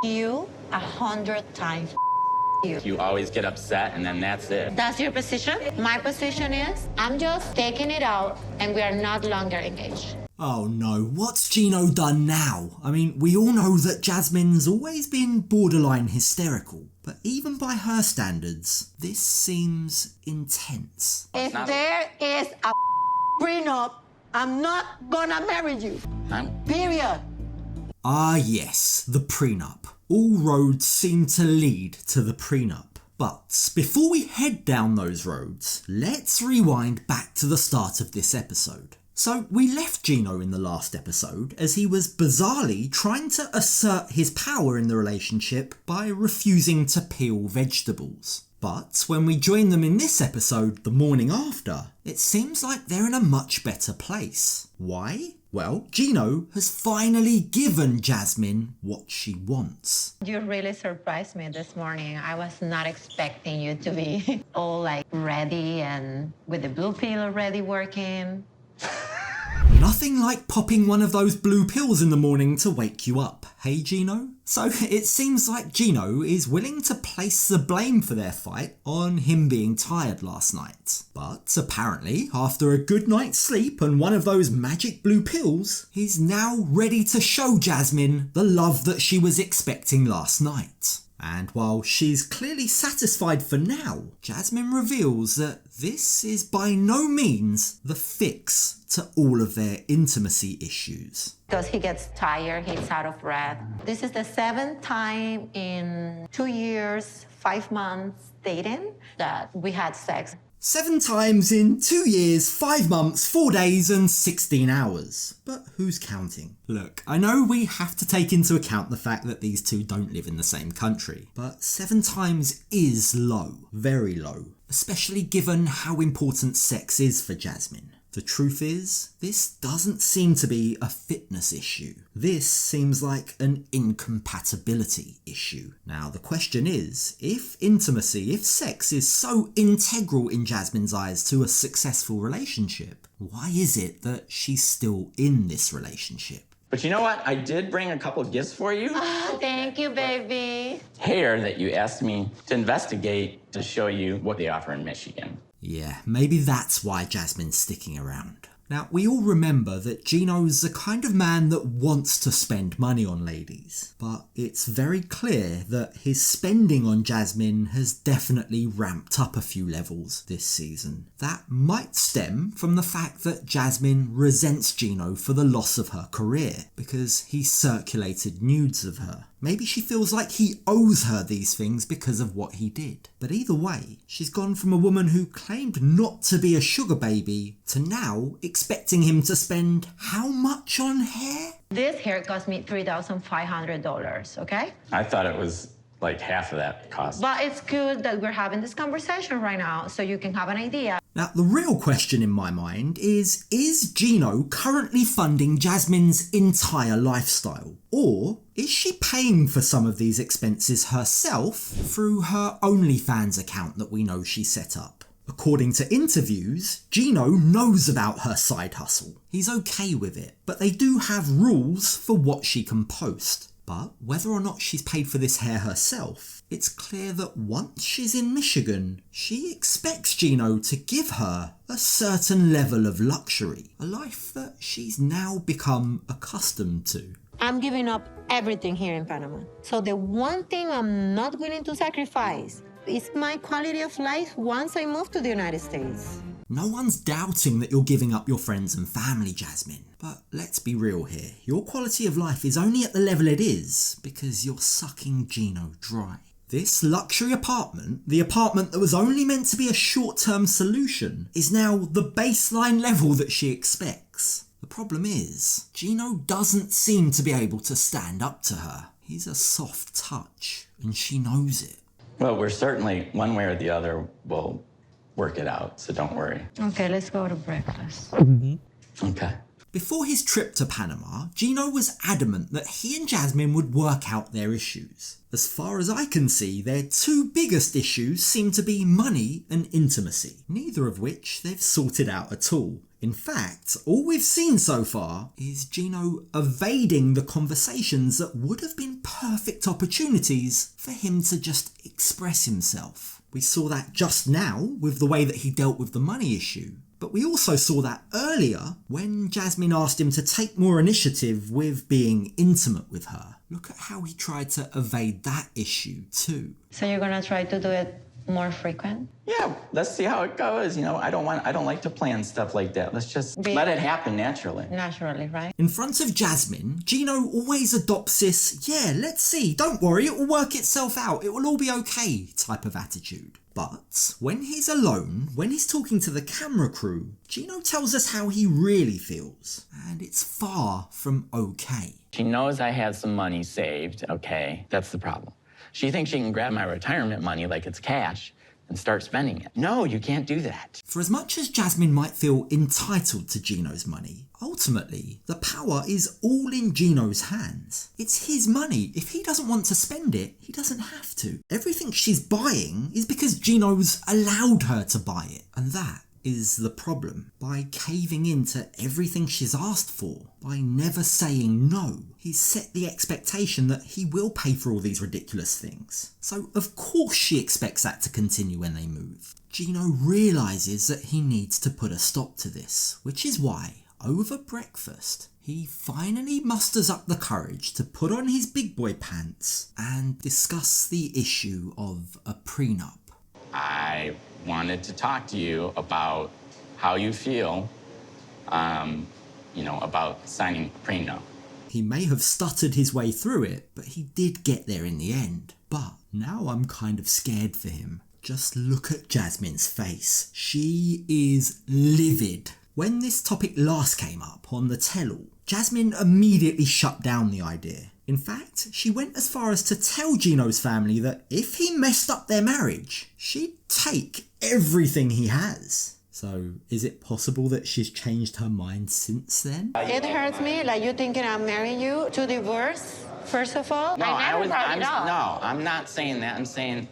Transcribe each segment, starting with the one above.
you 100 times. You always get upset and then that's it. That's your position? My position is I'm just taking it out and we are not longer engaged. Oh no, what's Gino done now? I mean, we all know that Jasmine's always been borderline hysterical, but even by her standards, this seems intense. If there is a prenup, I'm not gonna marry you. Period. Ah yes, the prenup. All roads seem to lead to the prenup. But before we head down those roads, let's rewind back to the start of this episode. So we left Gino in the last episode as he was bizarrely trying to assert his power in the relationship by refusing to peel vegetables. But when we join them in this episode the morning after, it seems like they're in a much better place. Why? Well, Gino has finally given Jasmine what she wants. You really surprised me this morning. I was not expecting you to be all like ready and with the blue pill already working. Nothing like popping one of those blue pills in the morning to wake you up, hey Gino? So it seems like Gino is willing to place the blame for their fight on him being tired last night. But apparently, after a good night's sleep and one of those magic blue pills, he's now ready to show Jasmine the love that she was expecting last night. And while she's clearly satisfied for now, Jasmine reveals that this is by no means the fix to all of their intimacy issues. Because he gets tired, he's out of breath. This is the 7th time in 2 years, 5 months dating that we had sex. 7 times in 2 years, 5 months, 4 days and 16 hours. But who's counting? Look, I know we have to take into account the fact that these two don't live in the same country, but 7 times is low, very low, especially given how important sex is for Jasmine. The truth is, this doesn't seem to be a fitness issue. This seems like an incompatibility issue. Now, the question is, if sex is so integral in Jasmine's eyes to a successful relationship, why is it that she's still in this relationship? But you know what? I did bring a couple of gifts for you. Oh, thank you, baby. Hair that you asked me to investigate to show you what they offer in Michigan. Yeah, maybe that's why Jasmine's sticking around. Now, we all remember that Gino's the kind of man that wants to spend money on ladies, but it's very clear that his spending on Jasmine has definitely ramped up a few levels this season. That might stem from the fact that Jasmine resents Gino for the loss of her career, because he circulated nudes of her. Maybe she feels like he owes her these things because of what he did. But either way, she's gone from a woman who claimed not to be a sugar baby to now expecting him to spend how much on hair? This hair cost me $3,500, okay? I thought it was like half of that cost. But it's good that we're having this conversation right now so you can have an idea. Now, the real question in my mind is Gino currently funding Jasmine's entire lifestyle? Or is she paying for some of these expenses herself through her OnlyFans account that we know she set up? According to interviews, Gino knows about her side hustle. He's okay with it, but they do have rules for what she can post. But whether or not she's paid for this hair herself, it's clear that once she's in Michigan, she expects Gino to give her a certain level of luxury, a life that she's now become accustomed to. I'm giving up everything here in Panama. So the one thing I'm not willing to sacrifice is my quality of life once I move to the United States. No one's doubting that you're giving up your friends and family, Jasmine. But let's be real here. Your quality of life is only at the level it is because you're sucking Gino dry. This luxury apartment, the apartment that was only meant to be a short-term solution, is now the baseline level that she expects. The problem is, Gino doesn't seem to be able to stand up to her. He's a soft touch, and she knows it. Well, we're certainly, one way or the other, will work it out, so don't worry. Okay, let's go to breakfast. Okay. Before his trip to Panama, Gino was adamant that he and Jasmine would work out their issues. As far as I can see, their two biggest issues seem to be money and intimacy, neither of which they've sorted out at all. In fact, all we've seen so far is Gino evading the conversations that would have been perfect opportunities for him to just express himself. We saw that just now with the way that he dealt with the money issue. But we also saw that earlier when Jasmine asked him to take more initiative with being intimate with her. Look at how he tried to evade that issue too. So you're gonna try to do it more frequent? Yeah, let's see how it goes. You know, I don't like to plan stuff like that. Let's just let it happen naturally. Naturally, right? In front of Jasmine, Gino always adopts this, yeah, let's see, don't worry, it will work itself out, it will all be okay type of attitude. But when he's alone, when he's talking to the camera crew, Gino tells us how he really feels. And it's far from okay. She knows I have some money saved, okay? That's the problem. She thinks she can grab my retirement money like it's cash and start spending it. No, you can't do that. For as much as Jasmine might feel entitled to Gino's money, ultimately, the power is all in Gino's hands. It's his money. If he doesn't want to spend it, he doesn't have to. Everything she's buying is because Gino's allowed her to buy it. And that is the problem. By caving into everything she's asked for, by never saying no, he's set the expectation that he will pay for all these ridiculous things. So of course she expects that to continue when they move. Gino realises that he needs to put a stop to this, which is why, over breakfast, he finally musters up the courage to put on his big boy pants and discuss the issue of a prenup. I wanted to talk to you about how you feel, about signing a prenup. He may have stuttered his way through it, but he did get there in the end. But now I'm kind of scared for him. Just look at Jasmine's face. She is livid. When this topic last came up on the tell-all, Jasmine immediately shut down the idea. In fact, she went as far as to tell Gino's family that if he messed up their marriage, she'd take everything he has. So, is it possible that she's changed her mind since then? It hurts me, like you thinking I'm marrying you to divorce, first of all. No, I'm not saying that. I'm saying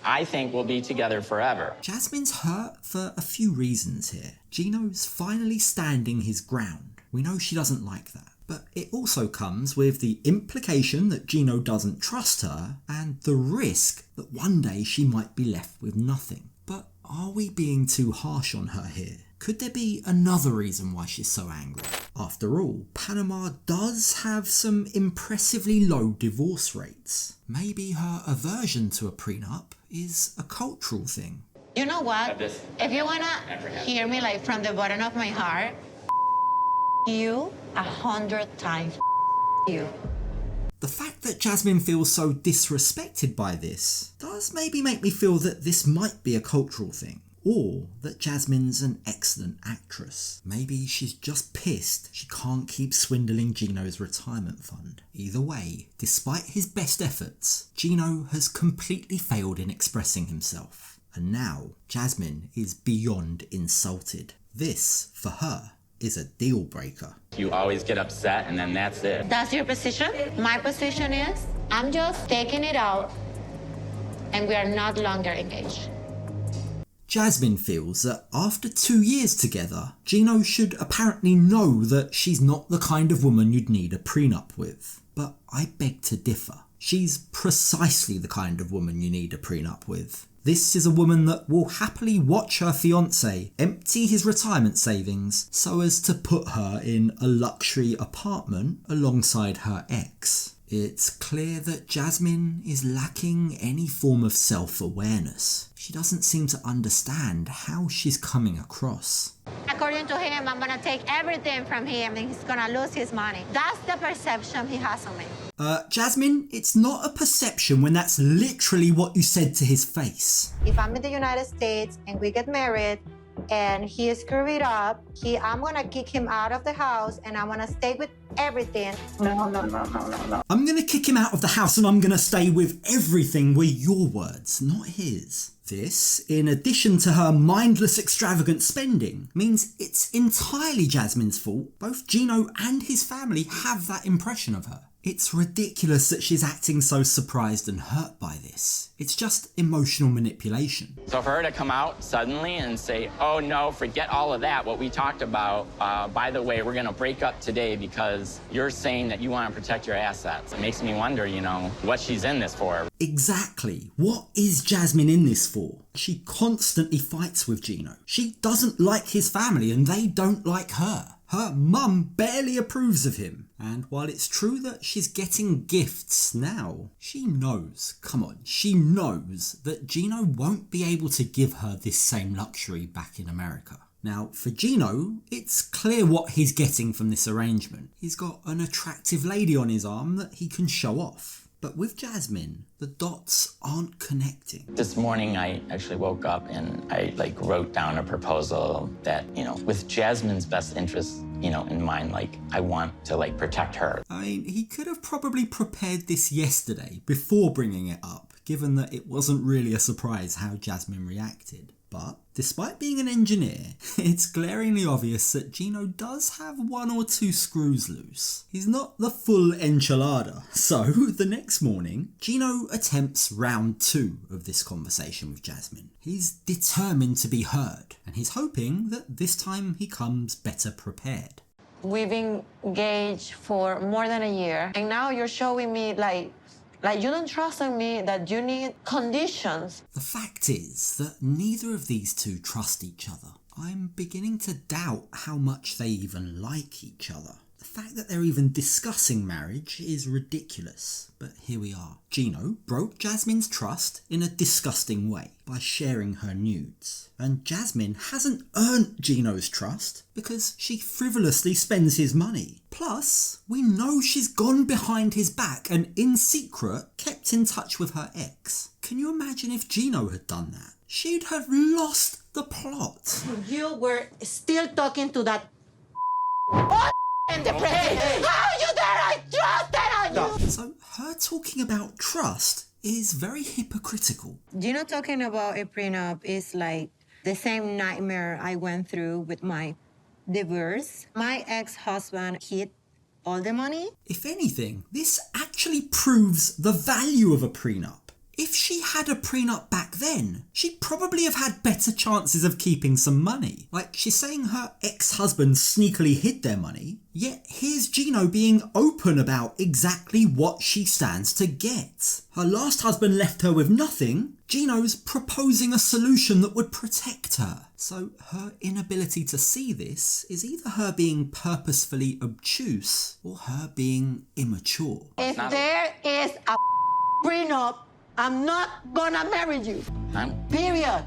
I think we'll be together forever. Jasmine's hurt for a few reasons here. Gino's finally standing his ground. We know she doesn't like that. But it also comes with the implication that Gino doesn't trust her and the risk that one day she might be left with nothing. But are we being too harsh on her here? Could there be another reason why she's so angry? After all, Panama does have some impressively low divorce rates. Maybe her aversion to a prenup is a cultural thing. You know what? If you wanna hear me like from the bottom of my heart, you 100 times you. The fact that Jasmine feels so disrespected by this does maybe make me feel that this might be a cultural thing, or that Jasmine's an excellent actress. Maybe she's just pissed she can't keep swindling Gino's retirement fund. Either way, despite his best efforts, Gino has completely failed in expressing himself. And now, Jasmine is beyond insulted. This, for her, is a deal breaker. You always get upset and then that's it. That's your position? My position is, I'm just taking it out and we are not longer engaged. Jasmine feels that after 2 years together, Gino should apparently know that she's not the kind of woman you'd need a prenup with. But I beg to differ. She's precisely the kind of woman you need a prenup with. This is a woman that will happily watch her fiance empty his retirement savings so as to put her in a luxury apartment alongside her ex. It's clear that Jasmine is lacking any form of self-awareness. She doesn't seem to understand how she's coming across. According to him, I'm gonna take everything from him and he's gonna lose his money. That's the perception he has on me. Jasmine, it's not a perception when that's literally what you said to his face. If I'm in the United States and we get married and he screwed it up, I'm gonna kick him out of the house and I'm gonna stay with everything. No. I'm gonna kick him out of the house and I'm gonna stay with everything were your words, not his. This, in addition to her mindless extravagant spending, means it's entirely Jasmine's fault. Both Gino and his family have that impression of her. It's ridiculous that she's acting so surprised and hurt by this. It's just emotional manipulation. So for her to come out suddenly and say, oh no, forget all of that, what we talked about, by the way, we're gonna break up today because you're saying that you wanna protect your assets. It makes me wonder, you know, what she's in this for. Exactly. What is Jasmine in this for? She constantly fights with Gino. She doesn't like his family and they don't like her. Her mum barely approves of him. And while it's true that she's getting gifts now, she knows, she knows that Gino won't be able to give her this same luxury back in America. Now, for Gino, it's clear what he's getting from this arrangement. He's got an attractive lady on his arm that he can show off. But with Jasmine, the dots aren't connecting. This morning, I actually woke up and I wrote down a proposal that, with Jasmine's best interests, in mind, I want to protect her. I mean, he could have probably prepared this yesterday before bringing it up, given that it wasn't really a surprise how Jasmine reacted. But despite being an engineer, it's glaringly obvious that Gino does have one or two screws loose. He's not the full enchilada. So the next morning, Gino attempts round 2 of this conversation with Jasmine. He's determined to be heard, and he's hoping that this time he comes better prepared. We've been engaged for more than a year, and now you're showing me like you don't trust in me, that you need conditions. The fact is that neither of these two trust each other. I'm beginning to doubt how much they even like each other. The fact that they're even discussing marriage is ridiculous, but here we are. Gino broke Jasmine's trust in a disgusting way by sharing her nudes. And Jasmine hasn't earned Gino's trust because she frivolously spends his money. Plus, we know she's gone behind his back and in secret kept in touch with her ex. Can you imagine if Gino had done that? She'd have lost the plot. You were still talking to that and depressed. Hey. How you dare I trusted on you? So her talking about trust is very hypocritical. Gino talking about a prenup is like the same nightmare I went through with my divorce. My ex-husband hid all the money. If anything, this actually proves the value of a prenup. If she had a prenup back then, she'd probably have had better chances of keeping some money. She's saying her ex-husband sneakily hid their money, yet here's Gino being open about exactly what she stands to get. Her last husband left her with nothing. Gino's proposing a solution that would protect her. So her inability to see this is either her being purposefully obtuse or her being immature. If there is a prenup, I'm not gonna marry you. Period.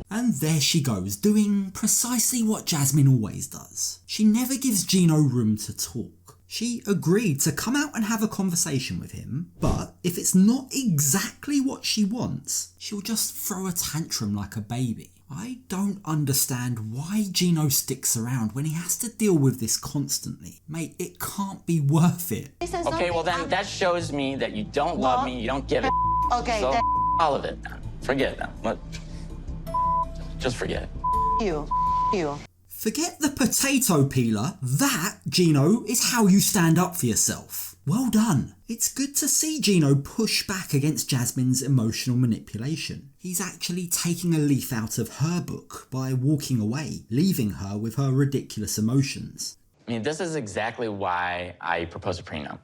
And there she goes, doing precisely what Jasmine always does. She never gives Gino room to talk. She agreed to come out and have a conversation with him, but if it's not exactly what she wants, she'll just throw a tantrum like a baby. I don't understand why Gino sticks around when he has to deal with this constantly. Mate, it can't be worth it. Okay, well then that shows me that you don't love me, you don't give it. Okay, so all of it. Forget it. Just forget it. You. Forget the potato peeler. That, Gino, is how you stand up for yourself. Well done. It's good to see Gino push back against Jasmine's emotional manipulation. He's actually taking a leaf out of her book by walking away, leaving her with her ridiculous emotions. I mean, this is exactly why I proposed a prenup.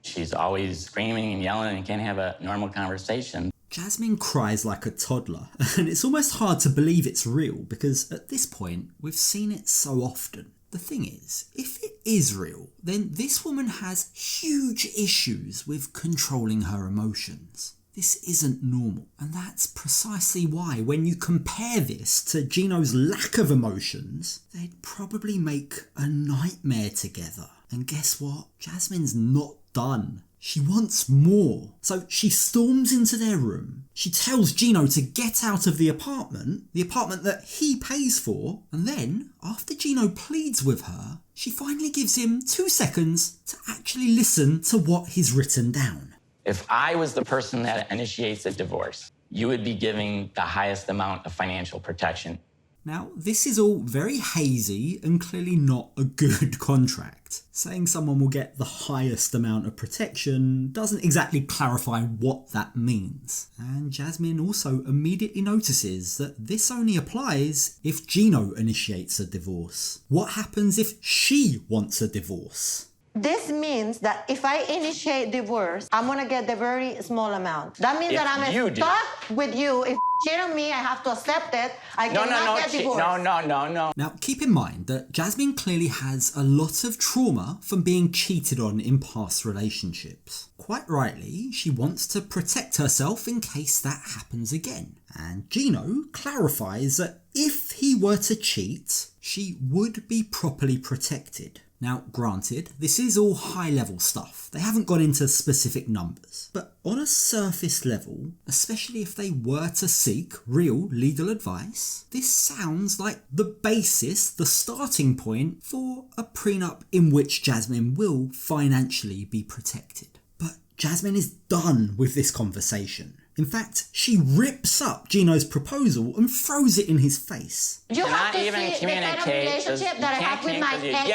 She's always screaming and yelling and can't have a normal conversation. Jasmine cries like a toddler, and it's almost hard to believe it's real because at this point, we've seen it so often. The thing is, if it is real, then this woman has huge issues with controlling her emotions. This isn't normal, and that's precisely why when you compare this to Gino's lack of emotions, they'd probably make a nightmare together. And guess what? Jasmine's not done. She wants more. So she storms into their room. She tells Gino to get out of the apartment that he pays for, and then, after Gino pleads with her, she finally gives him 2 seconds to actually listen to what he's written down. If I was the person that initiates a divorce, you would be giving the highest amount of financial protection. Now, this is all very hazy and clearly not a good contract. Saying someone will get the highest amount of protection doesn't exactly clarify what that means. And Jasmine also immediately notices that this only applies if Gino initiates a divorce. What happens if she wants a divorce? This means that if I initiate divorce, I'm gonna get the very small amount. That means that I'm stuck with you. If you cheat on me, I have to accept it. I cannot get divorced. No. Now, keep in mind that Jasmine clearly has a lot of trauma from being cheated on in past relationships. Quite rightly, she wants to protect herself in case that happens again. And Gino clarifies that if he were to cheat, she would be properly protected. Now, granted, this is all high-level stuff. They haven't gone into specific numbers. But on a surface level, especially if they were to seek real legal advice, this sounds like the basis, the starting point for a prenup in which Jasmine will financially be protected. But Jasmine is done with this conversation. In fact, she rips up Gino's proposal and throws it in his face. You have to see the kind of relationship that I have with my exes.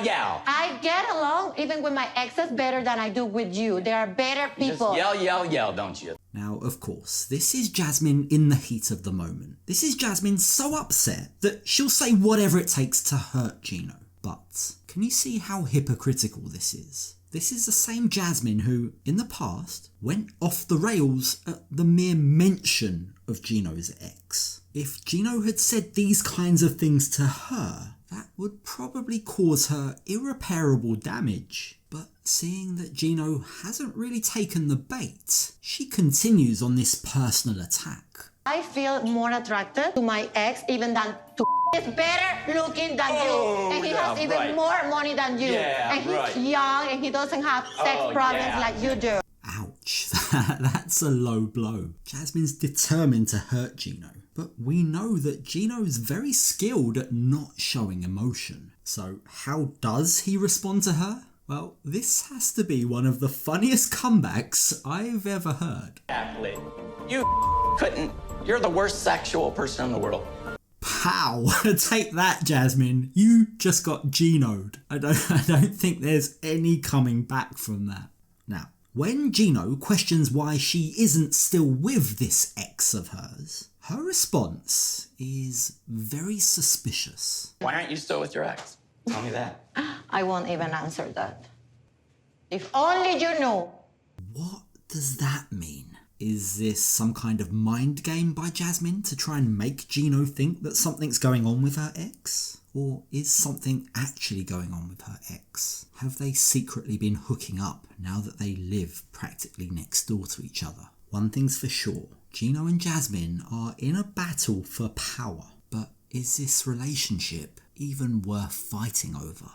Yell. I get along even with my exes better than I do with you. They are better people. Just yell, don't you? Now, of course, this is Jasmine in the heat of the moment. This is Jasmine so upset that she'll say whatever it takes to hurt Gino. But can you see how hypocritical this is? This is the same Jasmine who, in the past, went off the rails at the mere mention of Gino's ex. If Gino had said these kinds of things to her, that would probably cause her irreparable damage. But seeing that Gino hasn't really taken the bait, she continues on this personal attack. I feel more attracted to my ex even than to He's better looking than you, and he has even more money than you, and he's young, and he doesn't have sex problems like you do. Ouch, that's a low blow. Jasmine's determined to hurt Gino, but we know that Gino's very skilled at not showing emotion. So how does he respond to her? Well, this has to be one of the funniest comebacks I've ever heard. You couldn't. You're the worst sexual person in the world. Pow! Take that, Jasmine. You just got Gino'd. I don't think there's any coming back from that. Now, when Gino questions why she isn't still with this ex of hers, her response is very suspicious. Why aren't you still with your ex? Tell me that. I won't even answer that. If only you knew. What does that mean? Is this some kind of mind game by Jasmine to try and make Gino think that something's going on with her ex? Or is something actually going on with her ex? Have they secretly been hooking up now that they live practically next door to each other? One thing's for sure, Gino and Jasmine are in a battle for power. But is this relationship even worth fighting over?